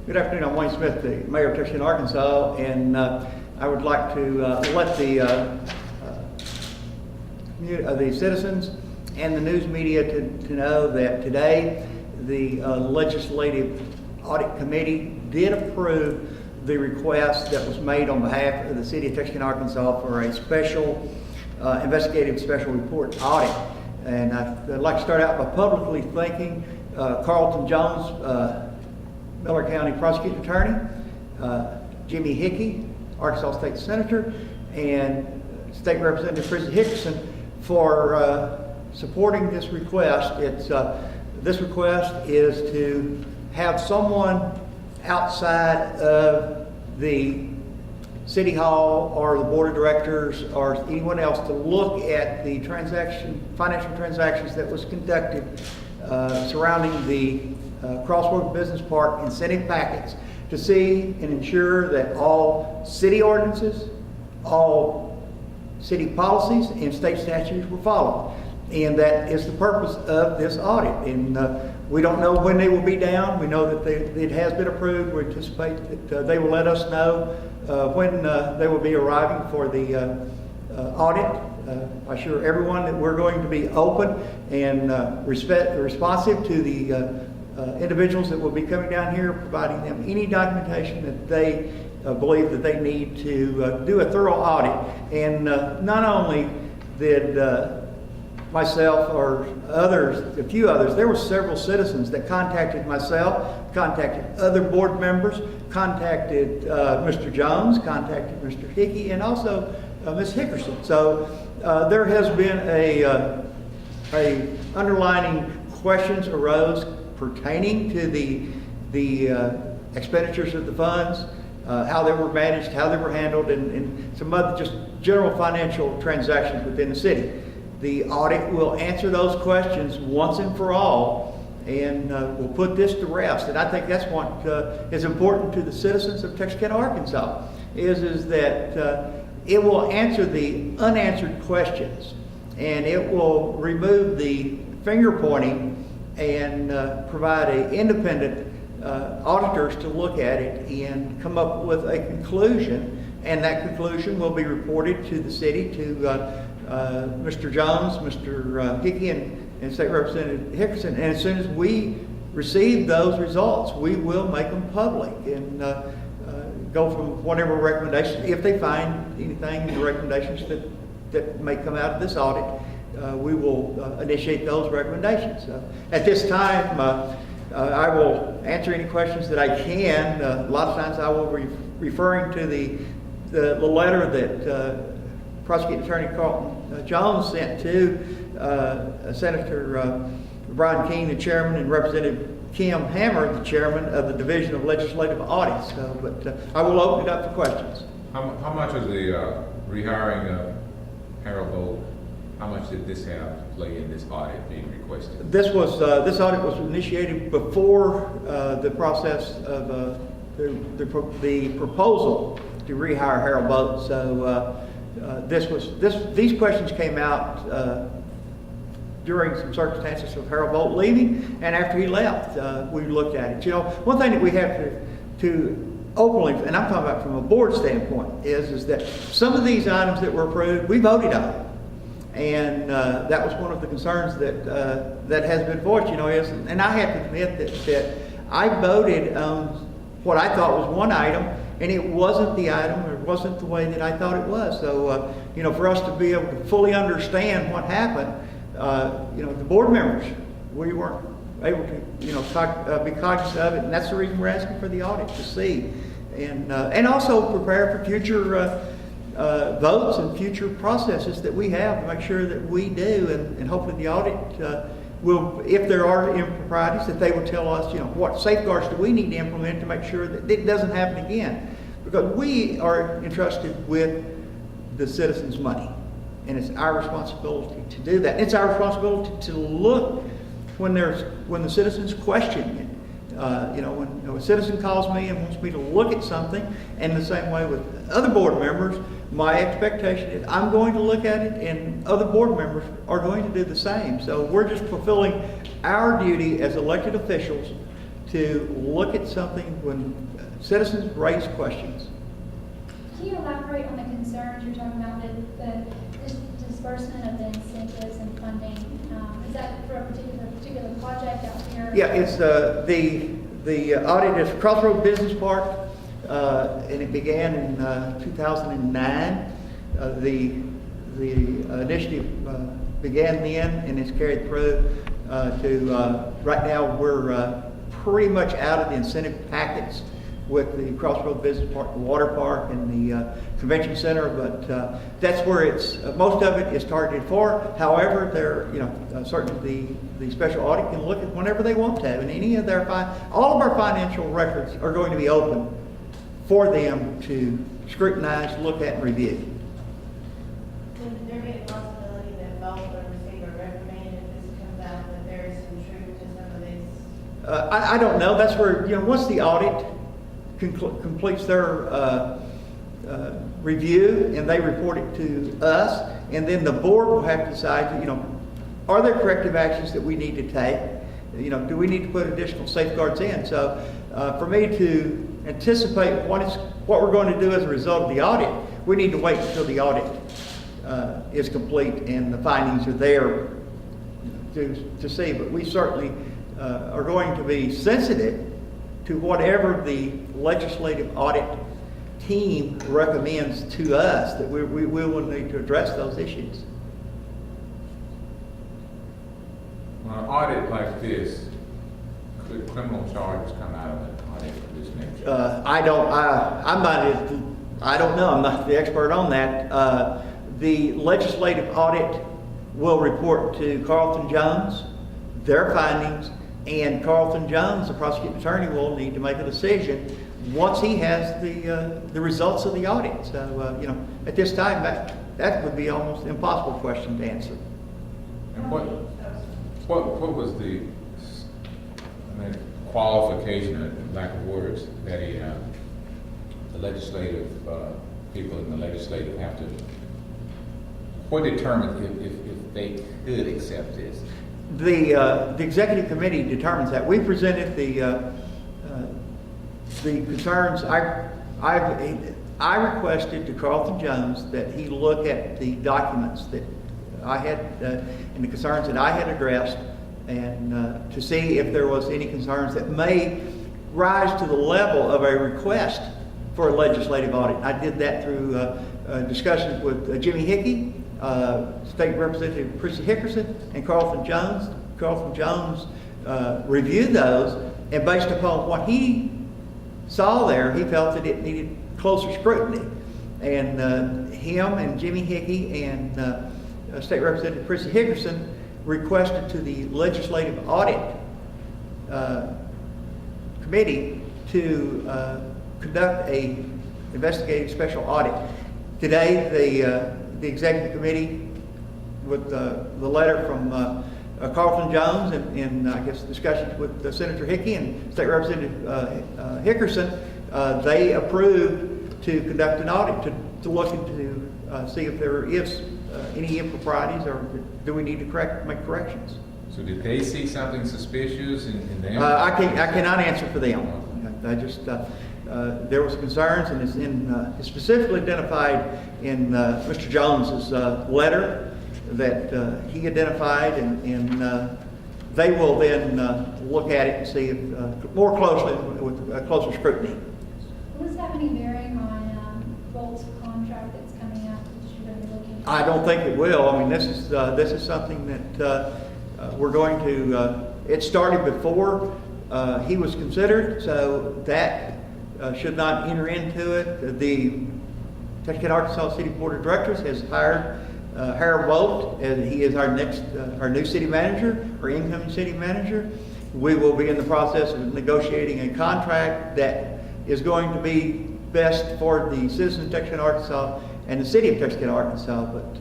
Good afternoon. I'm Wayne Smith, the Mayor of Texas, Arkansas, and I would like to let the citizens and the news media to know that today the Legislative Audit Committee did approve the request that was made on behalf of the City of Texas, Arkansas for a special investigative special report audit. And I'd like to start out by publicly thanking Carlton Jones, Miller County Prosecuting Attorney, Jimmy Hickey, Arkansas State Senator, and State Representative Frizzy Hickerson for supporting this request. This request is to have someone outside of the City Hall or the Board of Directors or anyone else to look at the financial transactions that was conducted surrounding the Crossroads Business Park incentive packets to see and ensure that all city ordinances, all city policies, and state statutes were followed. And that is the purpose of this audit. And we don't know when they will be down. We know that it has been approved. We anticipate that they will let us know when they will be arriving for the audit. I assure everyone that we're going to be open and responsive to the individuals that will be coming down here, providing them any documentation that they believe that they need to do a thorough audit. And not only did myself or others, a few others, there were several citizens that contacted myself, contacted other board members, contacted Mr. Jones, contacted Mr. Hickey, and also Ms. Hickerson. So there has been a underlining questions arose pertaining to the expenditures of the funds, how they were managed, how they were handled, and some other just general financial transactions within the city. The audit will answer those questions once and for all, and we'll put this to rest. And I think that's what is important to the citizens of Texarkana, Arkansas, is that it will answer the unanswered questions, and it will remove the finger pointing and provide an independent auditors to look at it and come up with a conclusion. And that conclusion will be reported to the city, to Mr. Jones, Mr. Hickey, and State Representative Hickerson. And as soon as we receive those results, we will make them public and go from whatever recommendations, if they find anything in the recommendations that may come out of this audit, we will initiate those recommendations. At this time, I will answer any questions that I can. A lot of times I will be referring to the letter that Prosecuting Attorney Carlton Jones sent to Senator Brian King, the chairman, and Representative Kim Hammer, the chairman of the Division of Legislative Audits. But I will open it up for questions. How much of the rehiring of Harold Bolt, how much did this have to play in this audit being requested? This audit was initiated before the process of the proposal to rehire Harold Bolt. So these questions came out during some circumstances of Harold Bolt leaving, and after he left, we looked at it. You know, one thing that we have to openly, and I'm talking about from a board standpoint, is that some of these items that were approved, we voted on. And that was one of the concerns that has been voiced, you know, and I have to admit that I voted on what I thought was one item, and it wasn't the item, or it wasn't the way that I thought it was. So, you know, for us to be able to fully understand what happened, you know, the board members, we weren't able to, you know, be cognizant of it, and that's the reason we're asking for the audit, to see, and also prepare for future votes and future processes that we have to make sure that we do, and hopefully the audit will, if there are improprieties, that they will tell us, you know, what safeguards do we need to implement to make sure that it doesn't happen again, because we are entrusted with the citizens' money, and it's our responsibility to do that. It's our responsibility to look when the citizens question it. You know, when a citizen calls me and wants me to look at something, and the same way with other board members, my expectation is I'm going to look at it, and other board members are going to do the same. So we're just fulfilling our duty as elected officials to look at something when citizens raise questions. Can you elaborate on the concerns you're talking about, the disbursement of the incentives and funding? Is that for a particular project out here? Yeah, it's the audit is Crossroad Business Park, and it began in 2009. The initiative began then, and it's carried through to right now. We're pretty much out of the incentive packets with the Crossroad Business Park, the water park, and the convention center, but that's where it's most of it is targeted for. However, there, certainly the special audit can look at whenever they want to, and any of their all of our financial records are going to be open for them to scrutinize, look at, and review. Would there be a possibility that both would receive a reprimand if this comes out that there is some truth to some of this? I don't know. That's where, once the audit completes their review and they report it to us, and then the board will have to decide, are there corrective actions that we need to take? Do we need to put additional safeguards in? So for me to anticipate what we're going to do as a result of the audit, we need to wait until the audit is complete and the findings are there to see. But we certainly are going to be sensitive to whatever the legislative audit team recommends to us, that we will need to address those issues. When an audit like this, could criminal charges come out of an audit of this nature? I don't know. I'm not the expert on that. The legislative audit will report to Carlton Jones their findings, and Carlton Jones, the prosecuting attorney, will need to make a decision once he has the results of the audit. So, at this time, that would be almost an impossible question to answer. And what was the qualification, or lack of words, that the legislative people in the legislative have to? What determines if they could accept this? The executive committee determines that. We presented the concerns. I requested to Carlton Jones that he look at the documents that I had and the concerns that I had addressed, and to see if there was any concerns that may rise to the level of a request for a legislative audit. I did that through discussions with Jimmy Hickey, State Representative Chrissy Hickerson, and Carlton Jones. Carlton Jones reviewed those, and based upon what he saw there, he felt that it needed closer scrutiny. And him and Jimmy Hickey and State Representative Chrissy Hickerson requested to the Legislative Audit Committee to conduct a investigative special audit. Today, the Executive Committee, with the letter from Carlton Jones and I guess discussions with Senator Hickey and State Representative Hickerson, they approved to conduct an audit to look into see if there is any improprieties, or do we need to make corrections. So did they see something suspicious in them? I cannot answer for them. I just there was concerns, and it's specifically identified in Mr. Jones's letter that he identified, and they will then look at it and see if more closely with closer scrutiny. Will this have any bearing on Volt's contract that's coming up that you're going to be looking at? I don't think it will. I mean, this is something that we're going to. It started before he was considered, so that should not enter into it. The Texarkana, Arkansas City Board of Directors has hired Harold Volt, and he is our new city manager, or incoming city manager. We will be in the process of negotiating a contract that is going to be best for the citizens of Texarkana, Arkansas, and the city of Texarkana, Arkansas. But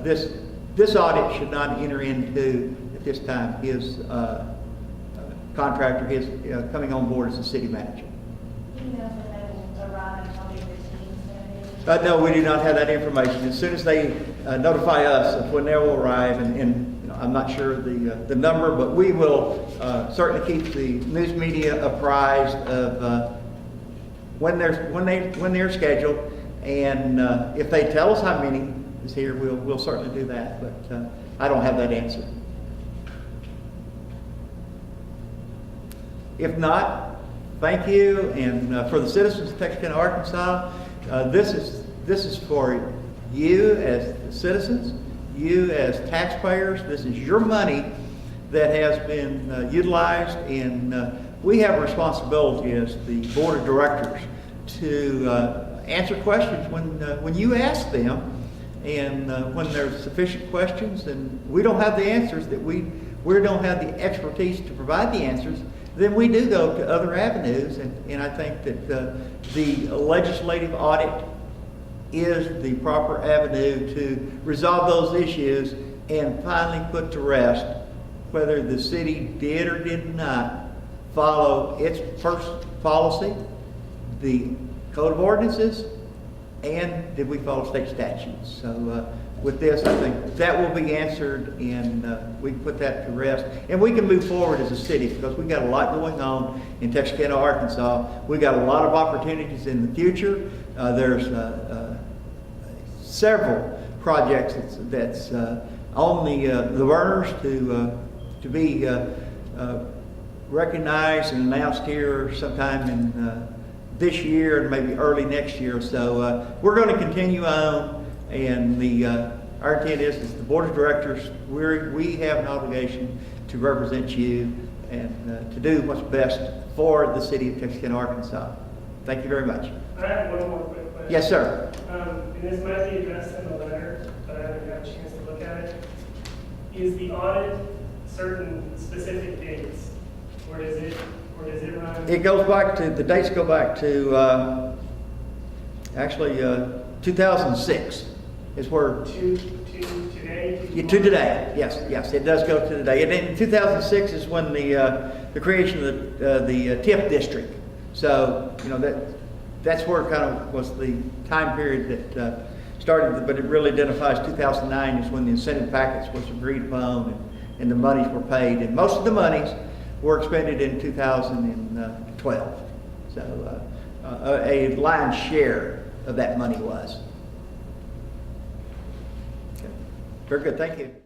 this audit should not enter into, at this time, his contractor, his coming on board as the city manager. Do you know when they will arrive and how big the team's No, we do not have that information. As soon as they notify us of when they will arrive, and I'm not sure the number, but we will certainly keep the news media apprised of when they're scheduled, and if they tell us how many is here, we'll certainly do that. But I don't have that answer. If not, thank you, and for the citizens of Texarkana, Arkansas, this is for you as citizens, you as taxpayers. This is your money that has been utilized, and we have a responsibility as the board of directors to answer questions when you ask them, and when there's sufficient questions and we don't have the answers, that we don't have the expertise to provide the answers, then we do go to other avenues, and I think that the legislative audit is the proper avenue to resolve those issues and finally put to rest whether the city did or did not follow its first policy, the code of ordinances, and did we follow state statutes. So with this, I think that will be answered, and we can put that to rest. And we can move forward as a city, because we've got a lot going on in Texarkana, Arkansas. We've got a lot of opportunities in the future. There's several projects that's on the burners to be recognized and announced here sometime in this year and maybe early next year. So we're going to continue on, and our intent is the board of directors, we have an obligation to represent you and to do what's best for the city of Texarkana, Arkansas. Thank you very much. I have one more quick question. Yes, sir. And this might be addressed in the letter, but I haven't had a chance to look at it. Is the audit certain specific dates, or does it run? It goes back to, the dates go back to actually 2006 is where. To today? To today, yes, it does go to today. And in 2006 is when the creation of the TIF district. So, you know, that's where kind of was the time period that started, but it really identifies 2009 is when the incentive package was agreed upon and the monies were paid. And most of the monies were expended in 2012. So a lion's share of that money was. Okay. Very good, thank you.